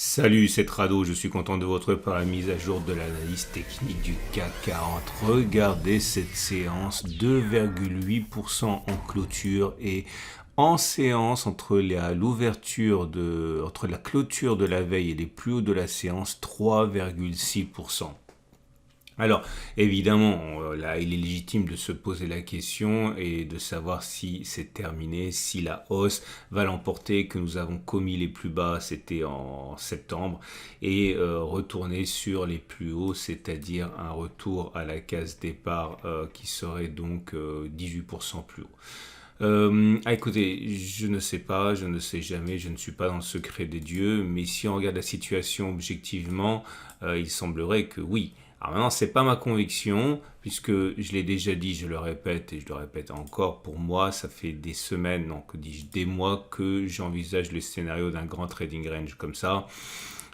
Salut, c'est Trado, je suis content de votre part la mise à jour de l'analyse technique du CAC 40. Regardez cette séance, 2,8% en clôture et en séance entre entre la clôture de la veille et les plus hauts de la séance, 3,6%. Alors, évidemment, là, il est légitime de se poser la question et de savoir si c'est terminé, si la hausse va l'emporter, que nous avons commis les plus bas, c'était en septembre, et retourner sur les plus hauts, c'est-à-dire un retour à la case départ qui serait donc 18% plus haut. Écoutez, je ne sais pas, je ne sais jamais, je ne suis pas dans le secret des dieux, mais si on regarde la situation objectivement, il semblerait que oui. Alors maintenant, c'est pas ma conviction, puisque je l'ai déjà dit, je le répète et je le répète encore, pour moi, ça fait des semaines, non, que dis-je, des mois que j'envisage le scénario d'un grand trading range comme ça.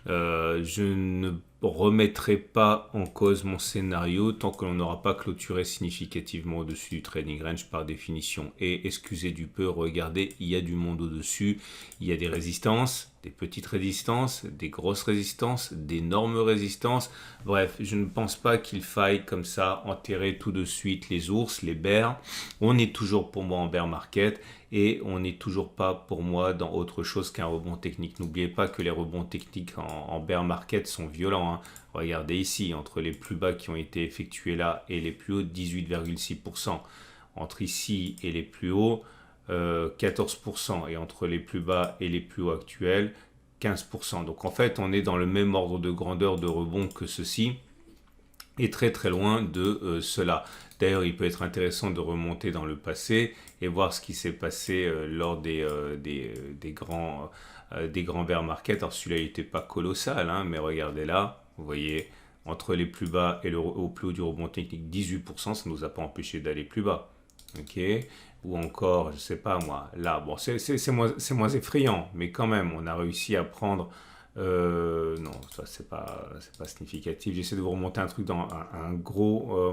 Je ne remettrai pas en cause mon scénario tant que l'on n'aura pas clôturé significativement au-dessus du trading range par définition. Et excusez du peu, regardez, il y a du monde au-dessus, il y a des résistances, des petites résistances, des grosses résistances, d'énormes résistances. Bref, je ne pense pas qu'il faille comme ça enterrer tout de suite les ours, les bears. On est toujours pour moi en bear market et on n'est toujours pas pour moi dans autre chose qu'un rebond technique. N'oubliez pas que les rebonds techniques en bear market sont violents. Regardez ici, entre les plus bas qui ont été effectués là et les plus hauts, 18,6%. Entre ici et les plus hauts, 14%. Et entre les plus bas et les plus hauts actuels, 15%. Donc en fait, on est dans le même ordre de grandeur de rebond que ceci et très très loin de cela. D'ailleurs, il peut être intéressant de remonter dans le passé et voir ce qui s'est passé lors des grands bear markets. Alors celui-là, il n'était pas colossal, mais regardez là, vous voyez, entre les plus bas et au plus haut du rebond technique, 18%, ça ne nous a pas empêché d'aller plus bas. Ok, ou encore, je sais pas moi, là, bon, c'est moins effrayant, mais quand même, on a réussi à prendre. Non, ça c'est pas significatif. J'essaie de vous remonter un truc dans un gros,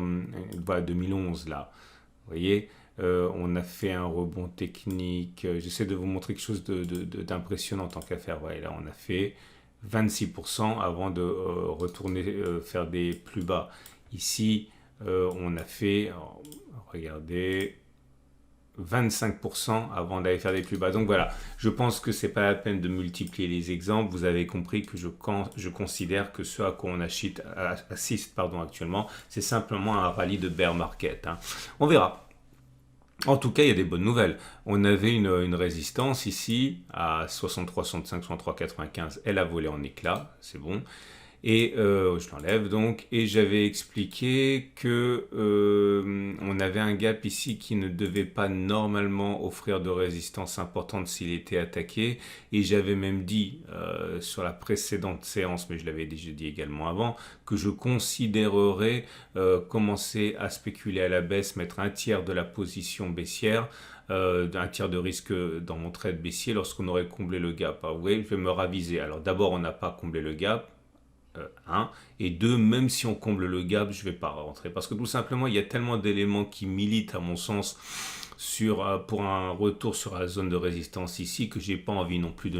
voilà, 2011 là. Vous voyez, on a fait un rebond technique. J'essaie de vous montrer quelque chose d'impressionnant en tant qu'affaire. Voilà, là on a fait 26% avant de retourner faire des plus bas. Ici, on a fait, regardez, 25% avant d'aller faire des plus bas. Donc voilà, je pense que c'est pas la peine de multiplier les exemples. Vous avez compris que je considère que ce à quoi on assiste actuellement, c'est simplement un rallye de bear market. On verra. En tout cas, il y a des bonnes nouvelles. On avait une résistance ici à 63, 65, 63, 95. Elle a volé en éclats, c'est bon. Et je l'enlève donc, et j'avais expliqué que on avait un gap ici qui ne devait pas normalement offrir de résistance importante s'il était attaqué, et j'avais même dit sur la précédente séance, mais je l'avais déjà dit également avant, que je considérerais commencer à spéculer à la baisse, mettre un tiers de la position baissière, un tiers de risque dans mon trade baissier lorsqu'on aurait comblé le gap. Vous voyez, je vais me raviser. Alors d'abord, on n'a pas comblé le gap. Et deux, même si on comble le gap, je ne vais pas rentrer parce que tout simplement il y a tellement d'éléments qui militent à mon sens pour un retour sur la zone de résistance ici que j'ai pas envie non plus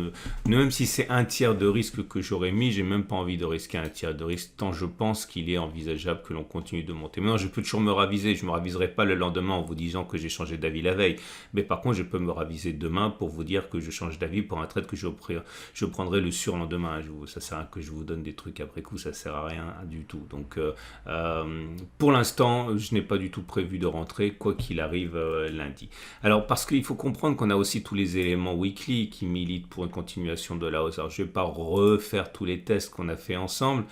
même si c'est un tiers de risque que j'aurais mis, j'ai même pas envie de risquer un tiers de risque tant je pense qu'il est envisageable que l'on continue de monter. Maintenant je peux toujours me raviser, je me raviserai pas le lendemain en vous disant que j'ai changé d'avis la veille, mais par contre je peux me raviser demain pour vous dire que je change d'avis pour un trade que je prendrai le surlendemain. Ça sert à rien que je vous donne des trucs après coup, ça sert à rien du tout. Donc pour l'instant je n'ai pas du tout prévu de rentrer quoi qu'il arrive lundi. Alors parce qu'il faut comprendre qu'on a aussi tous les éléments weekly qui militent pour une continuation de la hausse. Alors je ne vais pas refaire tous les tests qu'on a fait ensemble,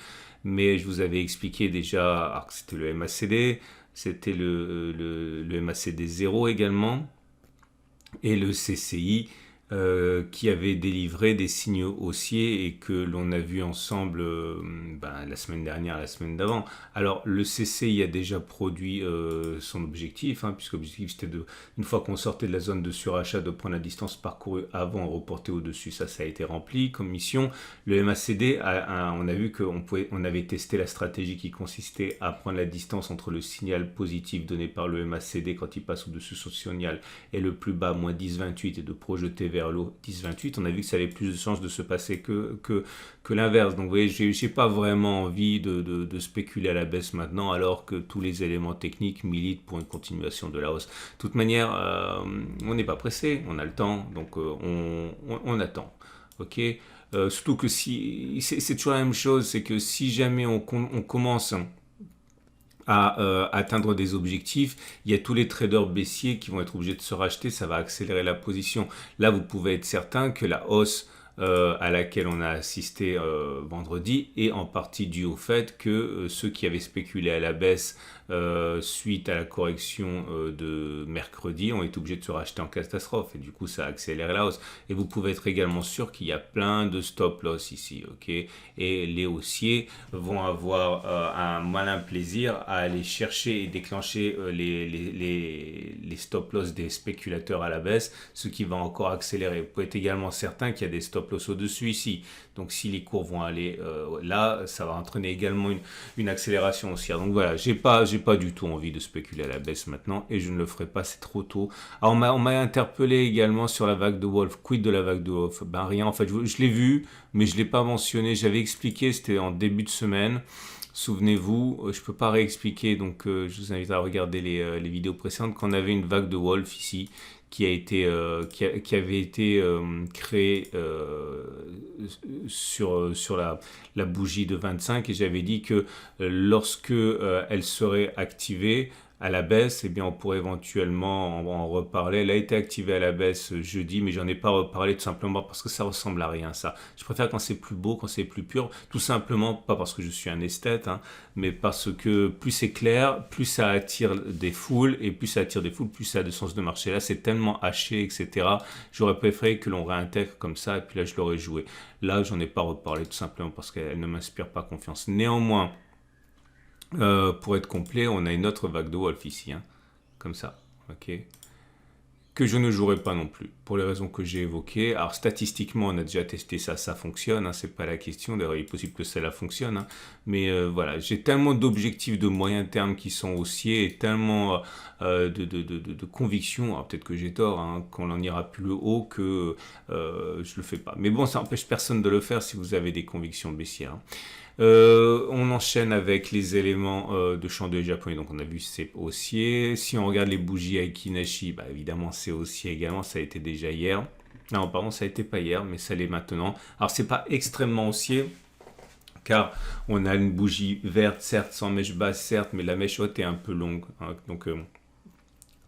mais je vous avais expliqué déjà que c'était le MACD, c'était le MACD 0 également, et le CCI qui avait délivré des signaux haussiers et que l'on a vu ensemble la semaine dernière, la semaine d'avant. Alors le CCI a déjà produit son objectif, puisque l'objectif c'était une fois qu'on sortait de la zone de surachat, de prendre la distance parcourue avant et reporter au-dessus. Ça a été rempli comme mission. Le MACD, on a vu qu'on avait testé la stratégie qui consistait à prendre la distance entre le signal positif donné par le MACD quand il passe au-dessus de son signal et le plus bas, moins 10,28, et de projeter vers vers le 10-28, on a vu que ça avait plus de chances de se passer que l'inverse. Donc vous voyez, j'ai pas vraiment envie de spéculer à la baisse maintenant, alors que tous les éléments techniques militent pour une continuation de la hausse. De toute manière, on n'est pas pressé, on a le temps, donc on attend. Ok. Surtout que si c'est toujours la même chose, c'est que si jamais on commence à atteindre des objectifs, il y a tous les traders baissiers qui vont être obligés de se racheter, ça va accélérer la position. Là, vous pouvez être certain que la hausse à laquelle on a assisté vendredi est en partie due au fait que ceux qui avaient spéculé à la baisse suite à la correction de mercredi ont été obligés de se racheter en catastrophe, et du coup ça accélère la hausse. Et vous pouvez être également sûr qu'il y a plein de stop loss ici, ok, et les haussiers vont avoir un malin plaisir à aller chercher et déclencher les stop loss des spéculateurs à la baisse, ce qui va encore accélérer. Vous pouvez être également certain qu'il y a des stop loss au-dessus ici, donc si les cours vont aller là, ça va entraîner également une accélération haussière. Donc voilà, j'ai pas du tout envie de spéculer à la baisse maintenant, et je ne le ferai pas, c'est trop tôt. Alors on m'a interpellé également sur la vague de Wolf. Quid de la vague de Wolf? Ben rien, en fait, je l'ai vu, mais je ne l'ai pas mentionné. J'avais expliqué, c'était en début de semaine. Souvenez-vous, je ne peux pas réexpliquer, donc je vous invite à regarder les vidéos précédentes, qu'on avait une vague de Wolf ici, qui avait été créée sur la bougie de 25, et j'avais dit que lorsque elle serait activée à la baisse, eh bien on pourrait éventuellement en reparler. Elle a été activée à la baisse jeudi, mais j'en ai pas reparlé tout simplement parce que ça ressemble à rien, ça. Je préfère quand c'est plus beau, quand c'est plus pur, tout simplement, pas parce que je suis un esthète, hein, mais parce que plus c'est clair, plus ça attire des foules, et plus ça attire des foules, plus ça a de sens de marché. Là, c'est tellement haché, etc. J'aurais préféré que l'on réintègre comme ça, et puis là, je l'aurais joué. Là, j'en ai pas reparlé tout simplement parce qu'elle ne m'inspire pas confiance. Néanmoins, pour être complet, on a une autre vague de Wolf ici, hein, comme ça, ok, que je ne jouerai pas non plus, pour les raisons que j'ai évoquées. Alors statistiquement, on a déjà testé ça, ça fonctionne, hein, c'est pas la question, d'ailleurs il est possible que cela fonctionne, hein, mais voilà, j'ai tellement d'objectifs de moyen terme qui sont haussiers, et tellement de convictions, alors peut-être que j'ai tort, hein, qu'on en ira plus haut, que je le fais pas. Mais bon, ça n'empêche personne de le faire si vous avez des convictions baissières, hein. On enchaîne avec les éléments de chandelier japonais. Donc on a vu c'est haussier. Si on regarde les bougies Aikinashi, bah évidemment c'est haussier également, ça a été déjà hier. Non pardon, ça a été pas hier, mais ça l'est maintenant. Alors c'est pas extrêmement haussier, car on a une bougie verte, certes, sans mèche basse, certes, mais la mèche haute est un peu longue, hein, donc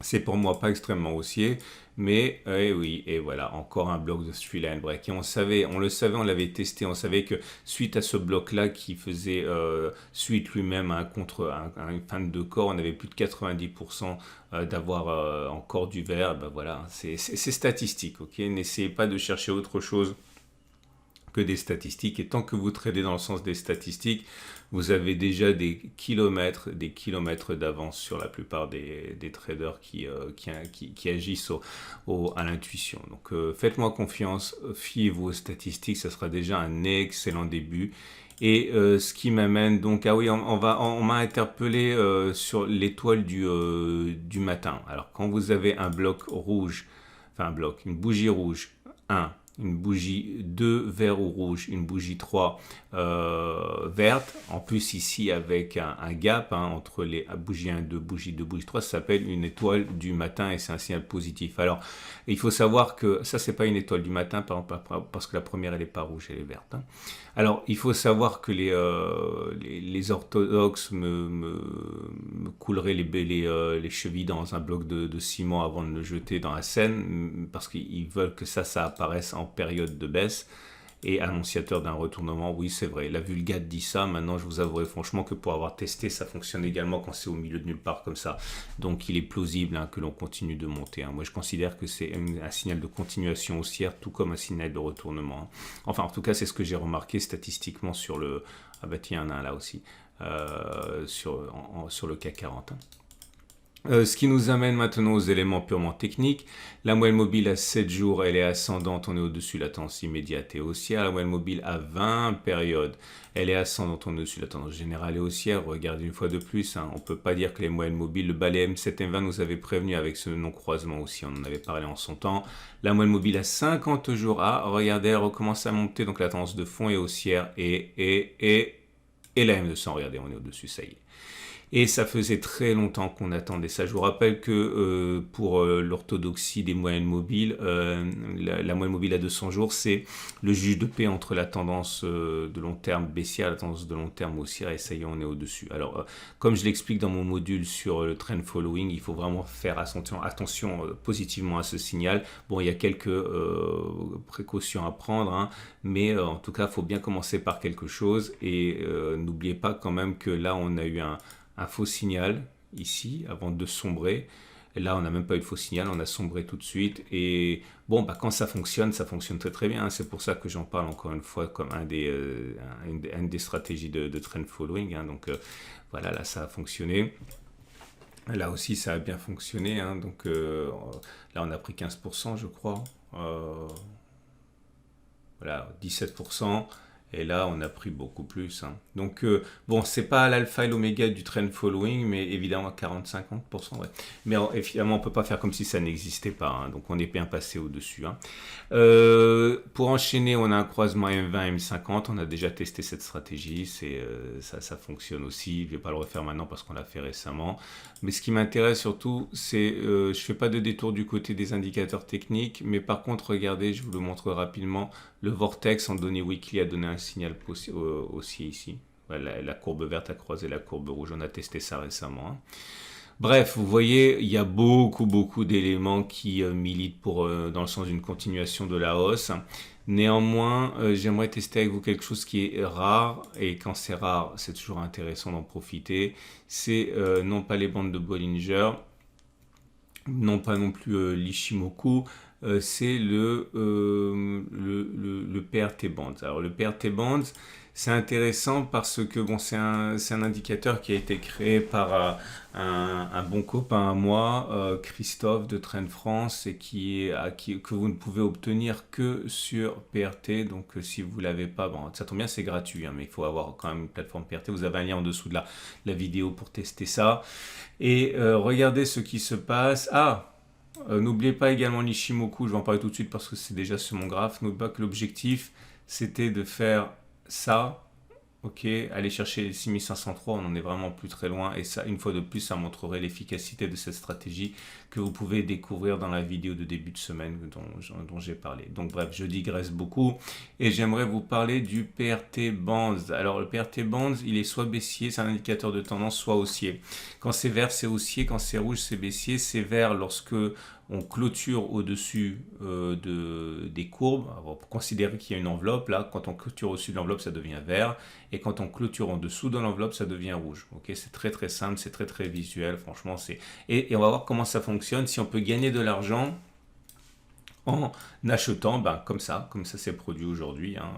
c'est pour moi pas extrêmement haussier, mais oui, et voilà, encore un bloc de Three Line Break. Et on le savait, on l'avait testé, on savait que suite à ce bloc-là qui faisait suite lui-même à une fin de corps, on avait plus de 90% d'avoir encore du vert. Ben voilà, c'est statistique, ok. N'essayez pas de chercher autre chose que des statistiques, et tant que vous tradez dans le sens des statistiques, vous avez déjà des kilomètres d'avance sur la plupart des traders qui agissent à l'intuition. Donc faites-moi confiance, fiez-vous aux statistiques, ça sera déjà un excellent début. Et ce qui m'amène donc, ah oui, on m'a interpellé sur l'étoile du matin. Alors quand vous avez un bloc rouge, enfin une bougie rouge, 1, une bougie 2 vert ou rouge, une bougie 3 verte, en plus ici avec un gap, hein, entre les bougies 1, 2, bougie 2, bougie 3, ça s'appelle une étoile du matin, et c'est un signal positif. Alors il faut savoir que ça, c'est pas une étoile du matin, parce que la première elle est pas rouge, elle est verte, hein. Alors il faut savoir que les orthodoxes me couleraient les chevilles dans un bloc de ciment avant de le jeter dans la Seine, parce qu'ils veulent que ça apparaisse en période de baisse et annonciateur d'un retournement. Oui, c'est vrai, la Vulgate dit ça. Maintenant, je vous avouerai franchement que pour avoir testé, ça fonctionne également quand c'est au milieu de nulle part comme ça. Donc il est plausible, hein, que l'on continue de monter, hein. Moi je considère que c'est un signal de continuation haussière, tout comme un signal de retournement, hein. Enfin en tout cas c'est ce que j'ai remarqué statistiquement sur le... Ah bah tiens, il y en a un là aussi, sur le CAC 40, hein. Ce qui nous amène maintenant aux éléments purement techniques. La moyenne mobile à 7 jours, elle est ascendante, on est au-dessus de la tendance immédiate et haussière. La moyenne mobile à 20 périodes, elle est ascendante, on est au-dessus de la tendance générale et haussière. Regardez une fois de plus, hein, on ne peut pas dire que les moyennes mobiles, le balai M7 M20 nous avait prévenu avec ce non-croisement aussi, on en avait parlé en son temps. La moyenne mobile à 50 jours, regardez, elle recommence à monter, donc la tendance de fond est haussière et la M200, regardez, on est au-dessus, ça y est. Et ça faisait très longtemps qu'on attendait ça. Je vous rappelle que pour l'orthodoxie des moyennes mobiles, la moyenne mobile à 200 jours, c'est le juge de paix entre la tendance de long terme baissière et la tendance de long terme haussière. Et ça y est, on est au-dessus. Alors, comme je l'explique dans mon module sur le trend following, il faut vraiment faire attention positivement à ce signal. Bon, il y a quelques précautions à prendre, hein, mais en tout cas, il faut bien commencer par quelque chose. Et n'oubliez pas quand même que là, on a eu un faux signal ici avant de sombrer. Et là, on n'a même pas eu de faux signal, on a sombré tout de suite. Et bon, quand ça fonctionne très très bien. C'est pour ça que j'en parle encore une fois comme une des stratégies de trend following. Hein. Donc voilà, là ça a fonctionné. Là aussi, ça a bien fonctionné. Hein. Donc là, on a pris 15%, je crois. Voilà, 17%. Et là, on a pris beaucoup plus. Hein. Donc, bon, c'est pas l'alpha et l'oméga du trend following, mais évidemment 40-50%. Ouais. Mais évidemment, on peut pas faire comme si ça n'existait pas. Hein. Donc, on est bien passé au-dessus. Hein. Pour enchaîner, on a un croisement M20, M50. On a déjà testé cette stratégie. Ça fonctionne aussi. Je vais pas le refaire maintenant parce qu'on l'a fait récemment. Mais ce qui m'intéresse surtout, c'est je fais pas de détour du côté des indicateurs techniques, mais par contre, regardez, je vous le montre rapidement. Le vortex en données weekly a donné un signal aussi ici. La courbe verte a croisé la courbe rouge. On a testé ça récemment. Hein. Bref, vous voyez, il y a beaucoup d'éléments qui militent dans le sens d'une continuation de la hausse. Néanmoins, j'aimerais tester avec vous quelque chose qui est rare. Et quand c'est rare, c'est toujours intéressant d'en profiter. C'est non pas les bandes de Bollinger, non pas non plus l'Ishimoku, c'est le PRT Bands. Alors le PRT Bands, c'est intéressant parce que bon, c'est un indicateur qui a été créé par un bon copain à moi, Christophe de Trend France, et que vous ne pouvez obtenir que sur PRT. Donc si vous ne l'avez pas, bon, ça tombe bien, c'est gratuit, hein, mais il faut avoir quand même une plateforme PRT. Vous avez un lien en dessous de la vidéo pour tester ça. Et regardez ce qui se passe. N'oubliez pas également l'Ishimoku, je vais en parler tout de suite parce que c'est déjà sur mon graphe. N'oubliez pas que l'objectif, c'était de faire ça. Ok, aller chercher les 6503, on n'en est vraiment plus très loin. Et ça, une fois de plus, ça montrerait l'efficacité de cette stratégie que vous pouvez découvrir dans la vidéo de début de semaine dont j'ai parlé. Donc bref, je digresse beaucoup. Et j'aimerais vous parler du PRT Bands. Alors le PRT Bands, il est soit baissier, c'est un indicateur de tendance, soit haussier. Quand c'est vert, c'est haussier. Quand c'est rouge, c'est baissier. C'est vert lorsque on clôture au-dessus des courbes. Alors, pour considérer qu'il y a une enveloppe, là, quand on clôture au-dessus de l'enveloppe, ça devient vert. Et quand on clôture en dessous de l'enveloppe, ça devient rouge. Okay, c'est très très simple, c'est très très visuel. Franchement, et on va voir comment ça fonctionne. Si on peut gagner de l'argent en achetant, comme ça s'est produit aujourd'hui, hein,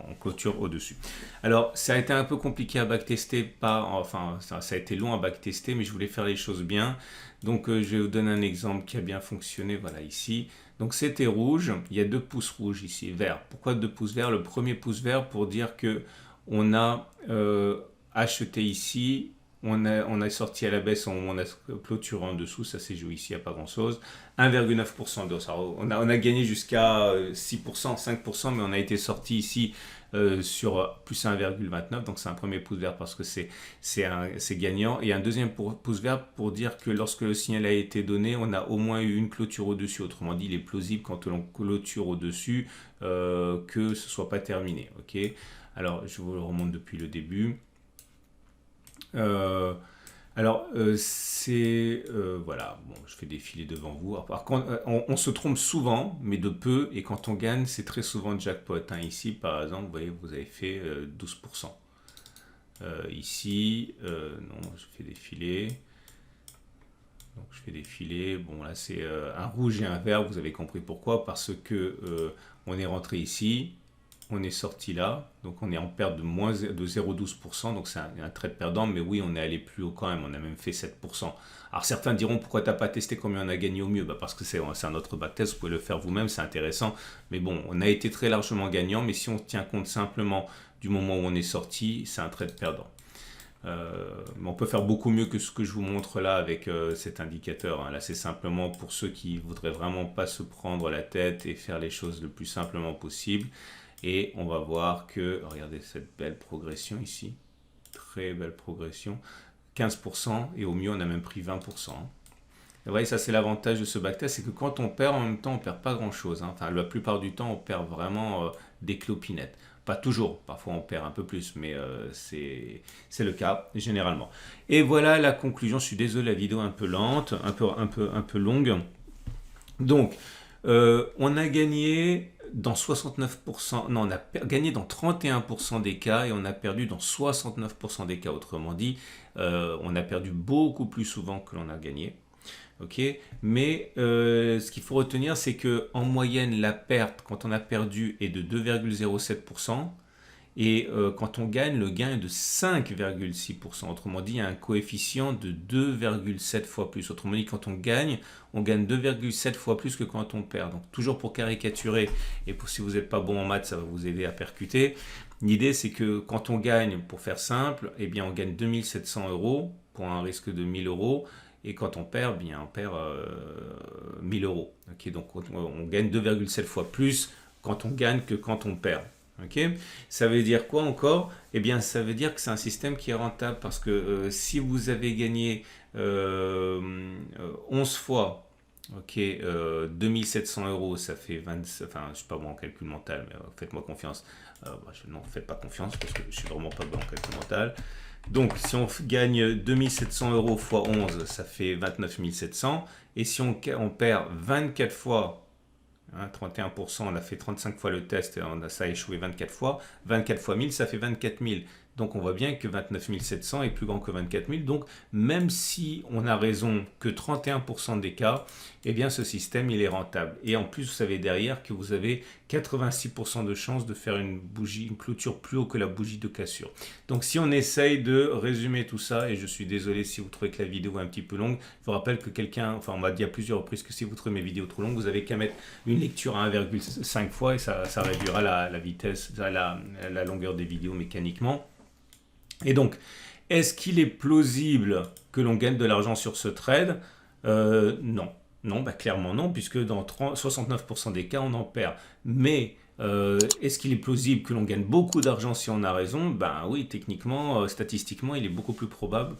en clôture au-dessus. Alors, ça a été un peu compliqué à backtester, ça a été long à backtester, mais je voulais faire les choses bien. Donc, je vais vous donner un exemple qui a bien fonctionné, voilà ici. Donc, c'était rouge, il y a 2 pouces rouges ici, vert. Pourquoi 2 pouces verts? Le premier pouce vert pour dire que on a acheté ici, on a sorti à la baisse, on a clôturé en dessous, ça s'est joué ici, il n'y a pas grand chose. 1,9% d'os. On a gagné jusqu'à 6%, 5%, mais on a été sorti ici sur plus 1,29, donc c'est un premier pouce vert parce que c'est gagnant. Et un deuxième pouce vert pour dire que lorsque le signal a été donné, on a au moins eu une clôture au-dessus. Autrement dit, il est plausible quand on clôture au-dessus que ce ne soit pas terminé. Okay, alors, je vous le remonte depuis le début. Voilà, bon, je fais défiler devant vous. Alors, par contre, on se trompe souvent, mais de peu, et quand on gagne, c'est très souvent jackpot. Hein. Ici, par exemple, vous voyez, vous avez fait 12%. Ici, non, je fais défiler. Donc, je fais défiler. Bon, là, c'est un rouge et un vert. Vous avez compris pourquoi. Parce que on est rentré ici. on est sorti là, donc on est en perte de 0,12%, donc c'est un trade perdant, mais oui, on est allé plus haut quand même, on a même fait 7%. Alors certains diront, pourquoi tu n'as pas testé combien on a gagné au mieux? Parce que c'est un autre backtest, vous pouvez le faire vous-même, c'est intéressant, mais bon, on a été très largement gagnant, mais si on tient compte simplement du moment où on est sorti, c'est un trade perdant. Mais on peut faire beaucoup mieux que ce que je vous montre là avec cet indicateur, hein. Là, c'est simplement pour ceux qui voudraient vraiment pas se prendre la tête et faire les choses le plus simplement possible. Et on va voir que, regardez cette belle progression ici, très belle progression, 15% et au mieux on a même pris 20%. Vous voyez, ça c'est l'avantage de ce backtest, c'est que quand on perd en même temps, on perd pas grand chose, hein. Enfin, la plupart du temps, on perd vraiment des clopinettes. Pas toujours, parfois on perd un peu plus, mais c'est le cas généralement. Et voilà la conclusion. Je suis désolé, la vidéo est un peu lente, un peu longue. Donc, on a gagné dans 69%, non, on a gagné dans 31% des cas et on a perdu dans 69% des cas. Autrement dit, on a perdu beaucoup plus souvent que l'on a gagné. Ok, mais ce qu'il faut retenir, c'est que en moyenne, la perte quand on a perdu est de 2,07%. Et quand on gagne, le gain est de 5,6%. Autrement dit, il y a un coefficient de 2,7 fois plus. Autrement dit, quand on gagne 2,7 fois plus que quand on perd. Donc toujours pour caricaturer, et pour, si vous n'êtes pas bon en maths, ça va vous aider à percuter. L'idée, c'est que quand on gagne, pour faire simple, eh bien, on gagne 2700 € pour un risque de 1000 €. Et quand on perd, bien, on perd 1000 €. Okay, donc on gagne 2,7 fois plus quand on gagne que quand on perd. Okay, ça veut dire quoi encore? Eh bien, ça veut dire que c'est un système qui est rentable parce que si vous avez gagné 11 fois, ok, 2700 €, ça fait 20, enfin, je ne suis pas bon en calcul mental, mais faites-moi confiance. Non, faites pas confiance parce que je suis vraiment pas bon en calcul mental. Donc, si on gagne 2700 € fois 11, ça fait 29 700. Et si on perd 24 fois, 31%, on a fait 35 fois le test et ça a échoué 24 fois. 24 fois 1000, ça fait 24 000. Donc on voit bien que 29 700 est plus grand que 24 000. Donc même si on a raison que 31% des cas, eh bien ce système il est rentable. Et en plus vous savez derrière que vous avez 86% de chances de faire une clôture plus haut que la bougie de cassure. Donc si on essaye de résumer tout ça, et je suis désolé si vous trouvez que la vidéo est un petit peu longue, je vous rappelle que on m'a dit à plusieurs reprises que si vous trouvez mes vidéos trop longues, vous avez qu'à mettre une lecture à 1,5 fois et ça réduira la vitesse, la longueur des vidéos mécaniquement. Et donc, est-ce qu'il est plausible que l'on gagne de l'argent sur ce trade? Non. Non, clairement non, puisque dans 69% des cas, on en perd. Mais est-ce qu'il est plausible que l'on gagne beaucoup d'argent si on a raison? Oui, techniquement, statistiquement, il est beaucoup plus probable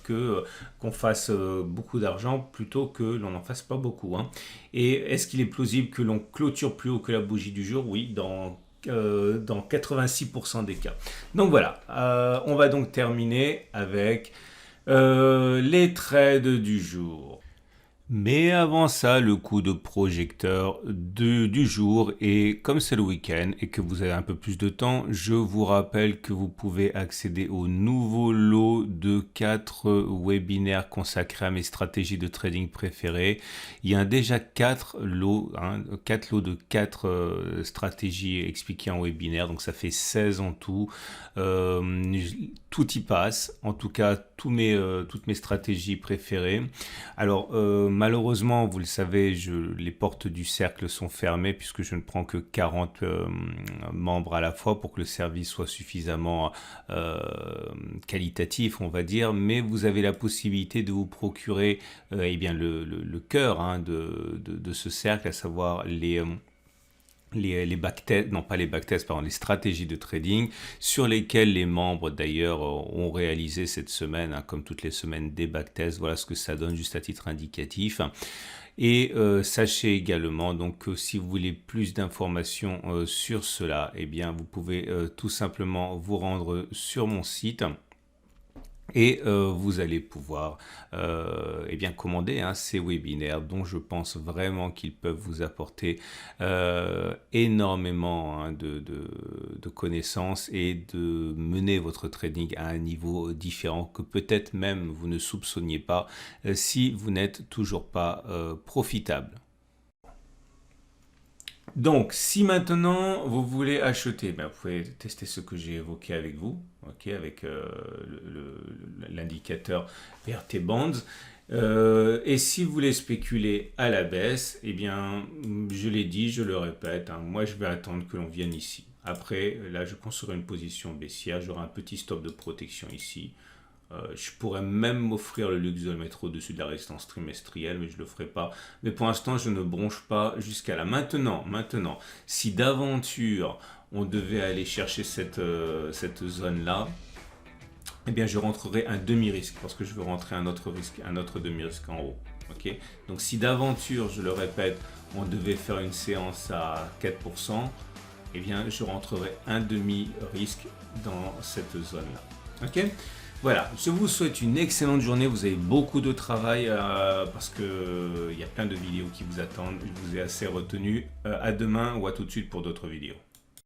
qu'on fasse beaucoup d'argent plutôt que l'on n'en fasse pas beaucoup, hein. Et est-ce qu'il est plausible que l'on clôture plus haut que la bougie du jour? Oui, dans 86% des cas. Donc voilà, on va donc terminer avec les trades du jour. Mais avant ça, le coup de projecteur du jour, et comme c'est le week-end et que vous avez un peu plus de temps, je vous rappelle que vous pouvez accéder au nouveau lot de 4 webinaires consacrés à mes stratégies de trading préférées. Il y a déjà 4 lots, 4 lots de 4 stratégies expliquées en webinaire, donc ça fait 16 en tout. Tout y passe, en tout cas toutes mes stratégies préférées. Alors malheureusement, vous le savez, les portes du cercle sont fermées puisque je ne prends que 40 membres à la fois pour que le service soit suffisamment qualitatif, on va dire. Mais vous avez la possibilité de vous procurer le cœur de ce cercle, à savoir les backtests, non pas les backtests, pardon, les stratégies de trading sur lesquelles les membres d'ailleurs ont réalisé cette semaine, comme toutes les semaines, des backtests. Voilà ce que ça donne juste à titre indicatif. Et sachez également donc que si vous voulez plus d'informations sur cela, eh bien vous pouvez tout simplement vous rendre sur mon site. Et vous allez pouvoir commander ces webinaires dont je pense vraiment qu'ils peuvent vous apporter énormément de connaissances et de mener votre trading à un niveau différent que peut-être même vous ne soupçonniez pas si vous n'êtes toujours pas profitable. Donc, si maintenant vous voulez acheter, ben, vous pouvez tester ce que j'ai évoqué avec vous, ok, avec l'indicateur VRT Bonds. Et si vous voulez spéculer à la baisse, eh bien, je l'ai dit, je le répète, hein, moi je vais attendre que l'on vienne ici. Après, là, je construirai une position baissière, j'aurai un petit stop de protection ici. Je pourrais même m'offrir le luxe de le mettre au-dessus de la résistance trimestrielle, mais je ne le ferai pas. Mais pour l'instant, je ne bronche pas jusqu'à là. Maintenant, si d'aventure on devait aller chercher cette zone-là, eh bien, je rentrerai un demi-risque parce que je veux rentrer un autre risque, un autre demi-risque en haut. Ok. Donc, si d'aventure, je le répète, on devait faire une séance à 4%, eh bien, je rentrerai un demi-risque dans cette zone-là. Ok. Voilà, je vous souhaite une excellente journée. Vous avez beaucoup de travail parce qu'il y a plein de vidéos qui vous attendent. Je vous ai assez retenu. À demain ou à tout de suite pour d'autres vidéos.